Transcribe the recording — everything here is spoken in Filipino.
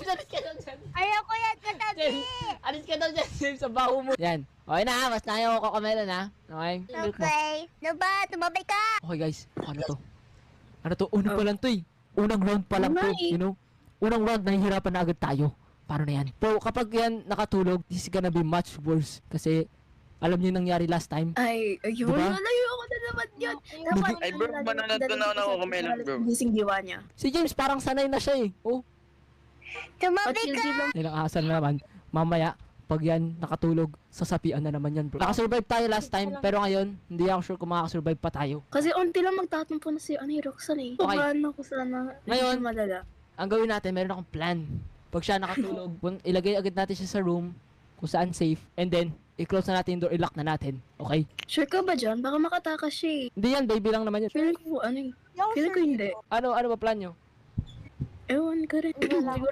Alis ka daw dyan. Ayoko yan katabi. James, alis ka daw dyan, James, sa baho mo. Yan. Okay na ha, mas na ayaw ko kamelan ha. Okay? Milk mo. Okay. Ano ba? Tumabay ka. Okay guys, ano to? Ano to? Una pa lang to eh. Unang round pa lang to, you know? Unang round, nahihirapan na agad tayo. Paano na yan? Pero kapag yan nakatulog, this is gonna be much worse. Kasi, alam niyo yung nangyari last time? Ay, ayun. Diba? Nalayo ako na naman yun. Dapat, Ay, bro, mananood ko na ako kumelan, bro. Gising diwa niya. Si James parang sanay na siya eh. Oh, Tumabay ka. nilang asal na naman. Mamaya, pag yan nakatulog, sasapian na naman yan bro. Nakasurvive tayo last time, pero ngayon, hindi ako sure kung makakasurvive pa tayo. Kasi unti lang magtatampo na si Roxanne eh. Okay. Paano ko sana Ngayon, hindi malala. Ang gawin natin, meron akong plan. Pag siya nakatulog, ilagay agad natin siya sa room kung saan safe, and then, i-close na natin yung door, i-lock na natin. Okay? Sure ka ba dyan? Baka makatakas siya eh. Hindi yan, baby lang naman yun. Feeling ko ano eh. Feeling ko hindi. Ano ba plan nyo? Ewan ka rin. Siguro